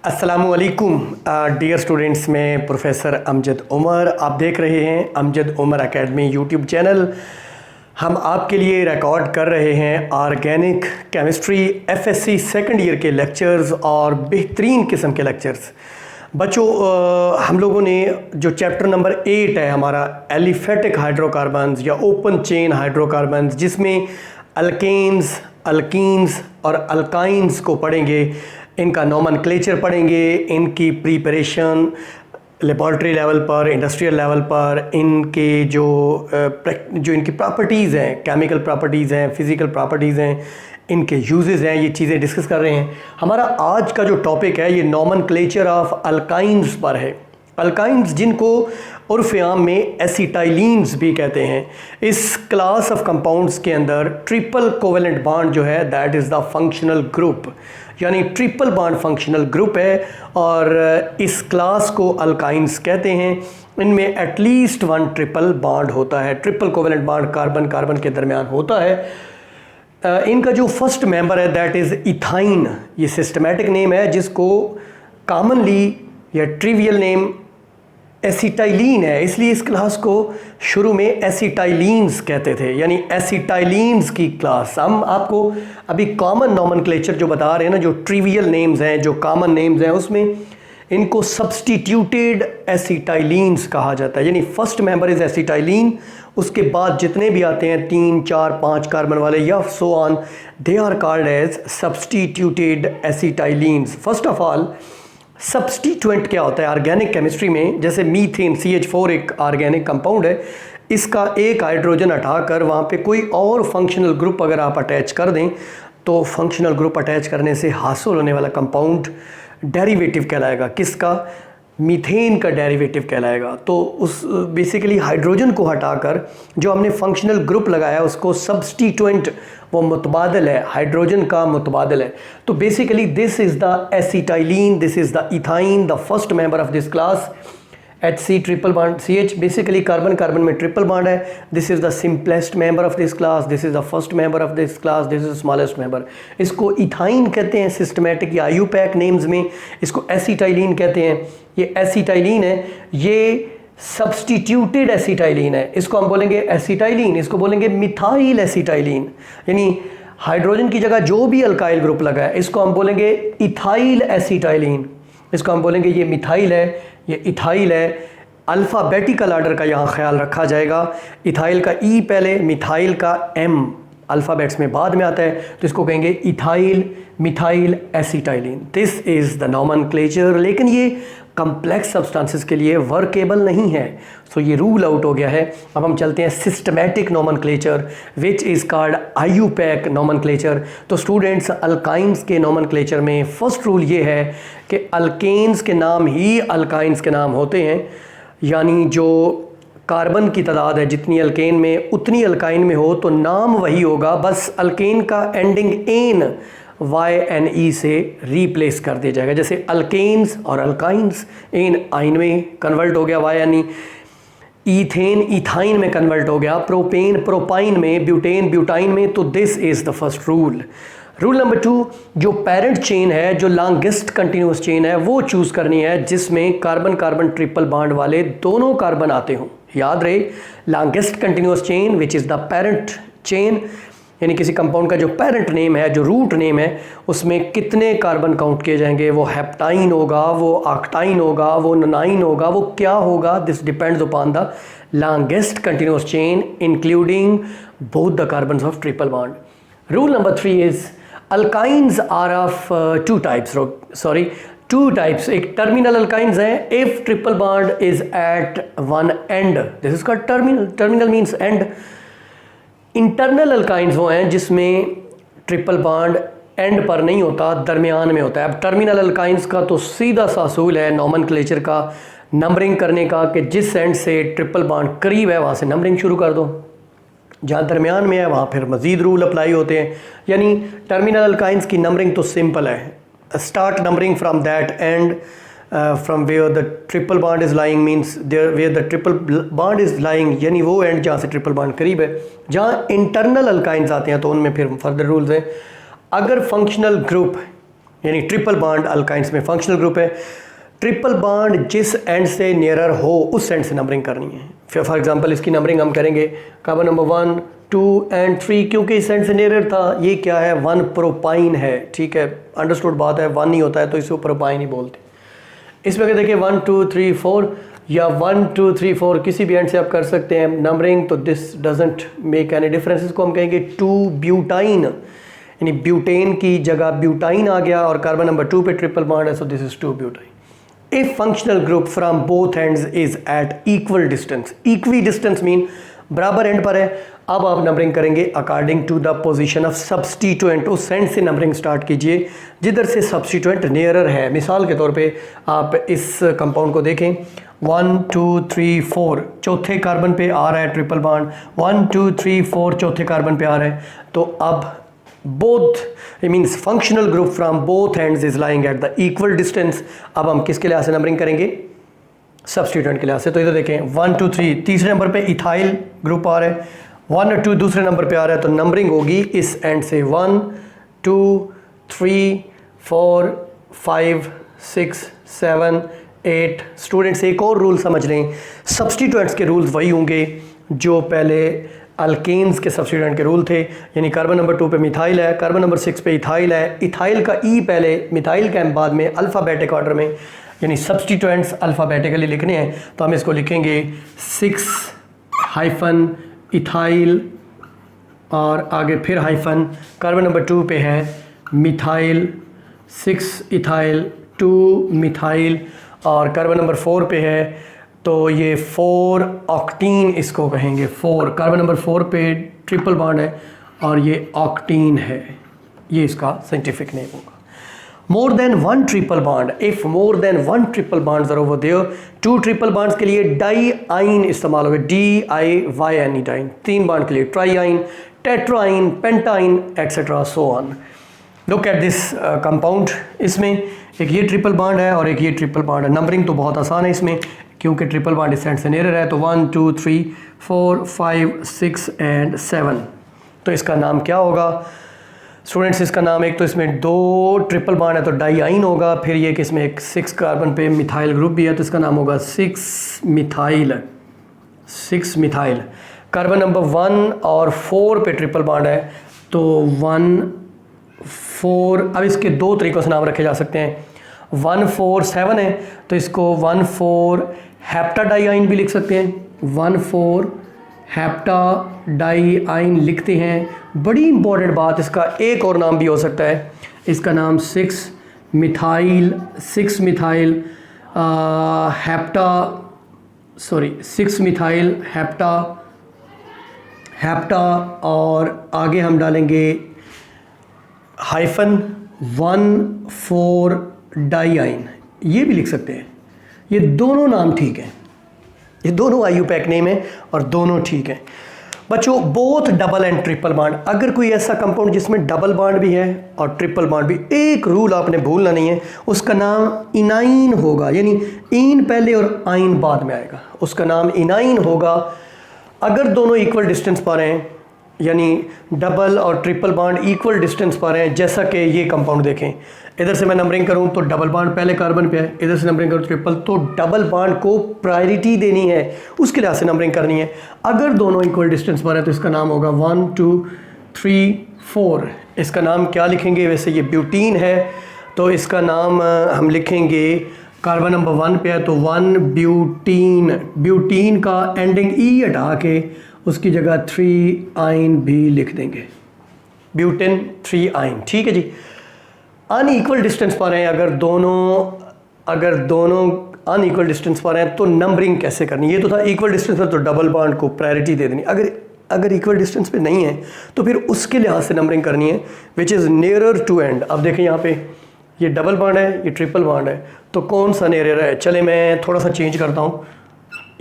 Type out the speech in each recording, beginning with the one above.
अस्सलामुअलैकुम dear students, मैं professor Amjad Umar. आप देख रहे हैं Amjad Umar academy YouTube channel. हम आपके लिए रिकॉर्ड कर रहे हैं organic chemistry FSc second year के लेक्चर्स और बेहतरीन किस्म के लेक्चर्स। बच्चों, हम लोगों ने जो चैप्टर नंबर 8 है हमारा एलिफेटिक हाइड्रोकार्बन्स या ओपन चेन हाइड्रोकार्बन्स, जिसमें अल्केन्स, अल्कीन्स और अल्काइंस को पढ़ेंगे। इनका नोमेनक्लेचर पढ़ेंगे, इनकी प्रिपरेशन लेबॉर्ट्री लेवल पर, इंडस्ट्रियल लेवल पर, इनके जो इनकी प्रॉपर्टीज़ हैं, केमिकल प्रॉपर्टीज़ हैं, फिज़िकल प्रॉपर्टीज़ हैं, इनके यूजेस हैं, ये चीज़ें डिस्कस कर रहे हैं। हमारा आज का जो टॉपिक है ये नोमेनक्लेचर ऑफ अल्काइंस पर है। अल्काइंस जिनको उर्फ़ आम में एसिटाइलिन्स भी कहते हैं। इस क्लास ऑफ कंपाउंड्स के अंदर ट्रिपल कोवेलेंट बॉन्ड जो है that is the functional group, यानी ट्रिपल बॉन्ड फंक्शनल ग्रुप है और इस क्लास को अल्काइंस कहते हैं। इनमें एटलीस्ट वन ट्रिपल बॉन्ड होता है, triple covalent bond carbon carbon के दरमियान होता है। इनका जो फर्स्ट मेंबर है दैट इज़ इथाइन। ये सिस्टमेटिक नेम है जिसको कॉमनली या ट्रिवियल नेम एसिटाइलिन है, इसलिए इस क्लास को शुरू में एसिटाइलिन्स कहते थे, यानी एसिटाइलिन्स की क्लास। हम आपको अभी कॉमन नोमेनक्लेचर जो बता रहे हैं ना, जो ट्रिवियल नेम्स हैं, जो कॉमन नेम्स हैं, उसमें इनको सब्सटीट्यूटेड एसिटाइलिन्स कहा जाता है। यानी फर्स्ट मेंबर इज़ एसिटाइलिन, उसके बाद जितने भी आते हैं 3, 4, 5 कार्बन वाले या so on, they are called as substituted acetylenes. First of all, substituent क्या होता है ऑर्गेनिक केमिस्ट्री में? जैसे मीथेन CH4 एक ऑर्गेनिक कंपाउंड है, इसका एक हाइड्रोजन हटाकर वहाँ पे कोई और फंक्शनल ग्रुप अगर आप अटैच कर दें तो फंक्शनल ग्रुप अटैच करने से हासिल होने वाला कंपाउंड डेरिवेटिव कहलाएगा। किसका? मीथेन का डेरिवेटिव कहलाएगा। तो उस बेसिकली हाइड्रोजन को हटाकर जो हमने फंक्शनल ग्रुप लगाया उसको सब्सटीट्यूएंट, वो मुतबादल है, हाइड्रोजन का मुतबादल है। तो basically this is the acetylene, this is the ethyne, the first member of this class. HC triple bond CH, basically carbon carbon में ट्रिपल बॉन्ड है। This is the simplest member of this class, this is the first member of this class, this is the smallest member. इसको ethyne कहते हैं systematic या IUPAC names में, इसको acetylene कहते हैं। ये एसिटाइलिन है, ये सब्सटीट्यूटेड एसिटाइलिन है, इसको हम बोलेंगे एसिटाइलिन, इसको बोलेंगे मिथाइल एसिटाइलिन। यानी हाइड्रोजन की जगह जो भी अल्काइल ग्रुप लगा है इसको हम बोलेंगे इथाइल एसिटाइलिन, इसको हम बोलेंगे ये मिथाइल है, ये इथाइल है। अल्फ़ाबेटिकल आर्डर का यहाँ ख्याल रखा जाएगा। इथाइल का E पहले, मिथाइल का M अल्फ़ाबेट्स में बाद में आता है, तो इसको कहेंगे ethyl methyl acetylene. This is the nomenclature. लेकिन ये कम्प्लेक्स सब्सटेंसेस के लिए वर्केबल नहीं है, सो ये रूल आउट हो गया है। अब हम चलते हैं systematic nomenclature which is called IUPAC nomenclature. तो स्टूडेंट्स, अल्काइंस के नोमेनक्लेचर में फर्स्ट रूल ये है कि अल्केन्स के नाम ही अल्काइंस के नाम होते हैं, यानी जो कार्बन की तादाद है जितनी अल्केन में उतनी अल्काइन में हो तो नाम वही होगा, बस अल्केन का एंडिंग एन YNE से रिप्लेस कर दिया जाएगा। जैसे अल्केन्स और अल्काइंस, एन आइन में कन्वर्ट हो गया YNE, ईथेन इथाइन में कन्वर्ट हो गया, प्रोपेन प्रोपाइन में, ब्यूटेन ब्यूटाइन में। तो this is the first rule. Rule number 2, जो पेरेंट चेन है, जो लॉन्गेस्ट कंटिन्यूस चेन है, वो चूज़ करनी है जिसमें कार्बन कार्बन ट्रिपल बॉन्ड वाले दोनों कार्बन आते हों। याद रहे, longest continuous chain which is the parent chain, यानी किसी कंपाउंड का जो पेरेंट नेम है, जो रूट नेम है, उसमें कितने कार्बन काउंट किए जाएंगे? वो हेप्टाइन होगा, वो ऑक्टाइन होगा, वो नोनाइन होगा, वो क्या होगा? This depends upon the longest continuous chain including both the carbons of triple bond. Rule number 3 is alkynes are of two types. एक टर्मिनल अल्काइंस है, if triple bond is at one end, this is called terminal. Terminal means end. Internal alkynes वो हैं जिसमें triple bond and पर नहीं होता, दरमियान में होता है। अब टर्मिनल अल्काइंस का तो सीधा सा असूल है नोमेनक्लेचर का, नंबरिंग करने का, कि जिस एंड से ट्रिपल बॉन्ड करीब है वहाँ से नंबरिंग शुरू कर दो, जहाँ दरमियान में है वहाँ फिर मज़ीद रूल अप्लाई होते हैं। यानी टर्मिनल अल्काइंस की नंबरिंग तो सिंपल है, start numbering from that and from where the triple bond is lying means there where the triple bond is lying, यानी वो एंड जहाँ से ट्रिपल बॉन्ड करीब है। जहाँ इंटरनल अल्काइंस आते हैं तो उनमें फिर फर्दर रूल्स हैं। अगर फंक्शनल ग्रुप यानी ट्रिपल बॉन्ड अल्काइंस में फंक्शनल ग्रुप है। ट्रिपल बॉन्ड जिस एंड से नियरर हो उस एंड से नंबरिंग करनी है। फॉर एग्जांपल इसकी नंबरिंग हम करेंगे कार्बन नंबर 1, 2 एंड 3, क्योंकि इस एंड से नियरर था। ये क्या है, 1 प्रोपाइन है, ठीक है, अंडरस्टूड बात है। 1 नहीं होता है तो इसको प्रोपाइन ही बोलते हैं। इसमें अगर देखिए 1 2 3 4 या 1 2 3 4 किसी भी एंड से आप कर सकते हैं नंबरिंग, तो this doesn't make any difference. इसको हम कहेंगे 2 ब्यूटाइन, यानी ब्यूटेन की जगह ब्यूटाइन आ गया और कार्बन नंबर 2 पे ट्रिपल बॉन्ड है, so this is 2 butyne. If functional group from both ends is at equal distance, equidistance mean बराबर एंड पर है। अब आप नंबरिंग करेंगे according to the position of substituent. उस एंड से नंबरिंग स्टार्ट कीजिए जिधर से सब्स्टिट्यूएंट नियरर है। मिसाल के तौर पे आप इस कंपाउंड को देखें, 1 2 3 4 चौथे कार्बन पे आ रहा है ट्रिपल बॉन्ड, 1 2 3 4 चौथे कार्बन पे आ रहा है। तो अब both it means functional group from both ends is lying at the equal distance। अब हम किसके लिहाज से नंबरिंग करेंगे, सब्स्टिट्यूएंट के लिहाज से। तो इधर देखें 1 2 3 तीसरे नंबर पे इथाइल ग्रुप आ रहा है, 1 और 2 दूसरे नंबर पे आ रहा है, तो नंबरिंग होगी इस एंड से 1 2 3 4 5 6 7 8। स्टूडेंट्स एक और रूल समझ लें, सब्स्टिट्यूएंट्स के रूल्स वही होंगे जो पहले अल्केन्स के सब्स्टिट्यूएंट के रूल थे। यानी कार्बन नंबर 2 पे मिथाइल है, कार्बन नंबर 6 पे इथाइल है, इथाइल का ई पहले, मिथाइल का एम बाद में, अल्फ़ाबेटिक ऑर्डर में, यानी सब्स्टिट्यूएंट्स अल्फ़ाबेटिकली लिखने हैं। तो हम इसको लिखेंगे 6 हाइफन इथाइल और आगे फिर हाइफन, कार्बन नंबर 2 पे है मिथाइल, 6 इथाइल 2 मिथाइल, और कार्बन नंबर 4 पे है तो ये 4 ऑक्टीन इसको कहेंगे। 4 कार्बन नंबर 4 पे ट्रिपल बॉन्ड है और ये ऑक्टीन है, ये इसका साइंटिफिक नेम होगा। More than 1 triple bond, if more than 1 triple bonds are over there, 2 triple bonds के लिए डाई आइन इस्तेमाल होगा, DIYN डाइन। 3 बॉन्ड के लिए triyne, tetrayne, pentayne etcetera so on. Look at this compound, इसमें एक ये ट्रिपल बॉन्ड है और एक ये ट्रिपल बॉन्ड है। नंबरिंग तो बहुत आसान है इसमें क्योंकि ट्रिपल बॉन्ड इस एंड से नियर है, तो 1 2 3 4 5 6 एंड 7। तो इसका नाम क्या होगा स्टूडेंट्स, इसका नाम, एक तो इसमें 2 ट्रिपल बॉन्ड है तो डाई आइन होगा, फिर ये कि इसमें एक 6 कार्बन पे मिथाइल ग्रुप भी है तो इसका नाम होगा 6 मिथाइल। 6 मिथाइल। कार्बन नंबर 1 और 4 पे ट्रिपल बॉन्ड है तो 1 4। अब इसके 2 तरीक़ों से नाम रखे जा सकते हैं, 1 4 7 है तो इसको 1 4 हेप्टाडाइआइन भी लिख सकते हैं, 1 4 हेप्टाडाइआइन लिखते हैं। बड़ी इंपॉर्टेंट बात, इसका एक और नाम भी हो सकता है, इसका नाम 6 मिथाइल हेप्टा और आगे हम डालेंगे हाइफन 1 4 डाइआइन, ये भी लिख सकते हैं। ये दोनों नाम ठीक हैं, ये दोनों IUPAC नेम है और दोनों ठीक हैं। बच्चों both double and triple bond, अगर कोई ऐसा कंपाउंड जिसमें डबल बॉन्ड भी है और ट्रिपल बॉन्ड भी, एक रूल आपने भूलना नहीं है, उसका नाम इनाइन होगा, यानी इन पहले और आइन बाद में आएगा, उसका नाम इनाइन होगा। अगर दोनों इक्वल डिस्टेंस पर हैं, यानी डबल और ट्रिपल बॉन्ड इक्वल डिस्टेंस पर हैं, जैसा कि ये कंपाउंड देखें, इधर से मैं नंबरिंग करूं तो डबल बॉन्ड पहले कार्बन पे है, इधर से नंबरिंग करूं ट्रिपल, तो डबल बॉन्ड को प्रायोरिटी देनी है, उसके लिहाज से नंबरिंग करनी है। अगर दोनों इक्वल डिस्टेंस पर है तो इसका नाम होगा 1 2 3 4। इसका नाम क्या लिखेंगे, वैसे ये ब्यूटीन है तो इसका नाम हम लिखेंगे, कार्बन नंबर 1 पे है तो 1 ब्यूटीन, ब्यूटीन का एंडिंग ई हटा के उसकी जगह 3 आइन भी लिख देंगे, ब्यूटेन 3 आइन, ठीक है जी। अनइक्वल डिस्टेंस पर हैं, अगर दोनों अनइक्वल डिस्टेंस पर हैं तो नंबरिंग कैसे करनी, ये तो था इक्वल डिस्टेंस पर तो डबल बॉन्ड को प्रायोरिटी दे देनी, अगर इक्वल डिस्टेंस पे नहीं है तो फिर उसके लिहाज से नंबरिंग करनी है, which is nearer to end. अब देखें यहाँ पे ये डबल बॉन्ड है, ये ट्रिपल बॉन्ड है, तो कौन सा नियरर है, चले मैं थोड़ा सा चेंज करता हूँ,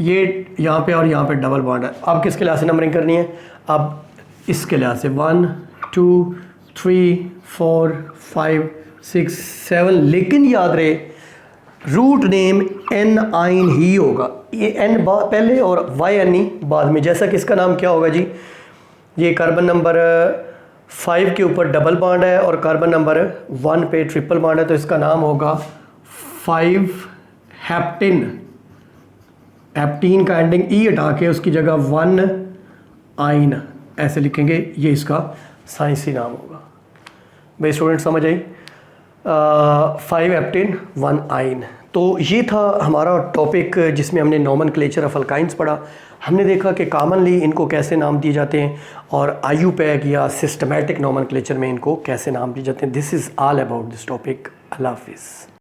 ये यहाँ पे और यहाँ पे डबल बॉन्ड है। अब किसके लिहाज से नंबरिंग करनी है, अब इसके लिहाज से 1 2 3 4 5 6 7, लेकिन याद रहे रूट नेम एन आइन ही होगा, ये एन पहले और वाई एन ई बाद में। जैसा कि इसका नाम क्या होगा जी, ये कार्बन नंबर 5 के ऊपर डबल बॉन्ड है और कार्बन नंबर 1 पे ट्रिपल बॉन्ड है, तो इसका नाम होगा 5 हेप्टेन। हेप्टीन का एंडिंग ई हटा के उसकी जगह 1 आइन ऐसे लिखेंगे, ये इसका साइंसी नाम होगा। भाई स्टूडेंट समझ आई? 5 हेप्टेन 1 आइन। तो ये था हमारा टॉपिक जिसमें हमने नोमेनक्लेचर ऑफ अल्काइंस पढ़ा। हमने देखा कि कॉमनली इनको कैसे नाम दिए जाते हैं और IUPAC या सिस्टमैटिक नोमेनक्लेचर में इनको कैसे नाम दिए जाते हैं। This is all about this topic. अल्लाह हाफिज़।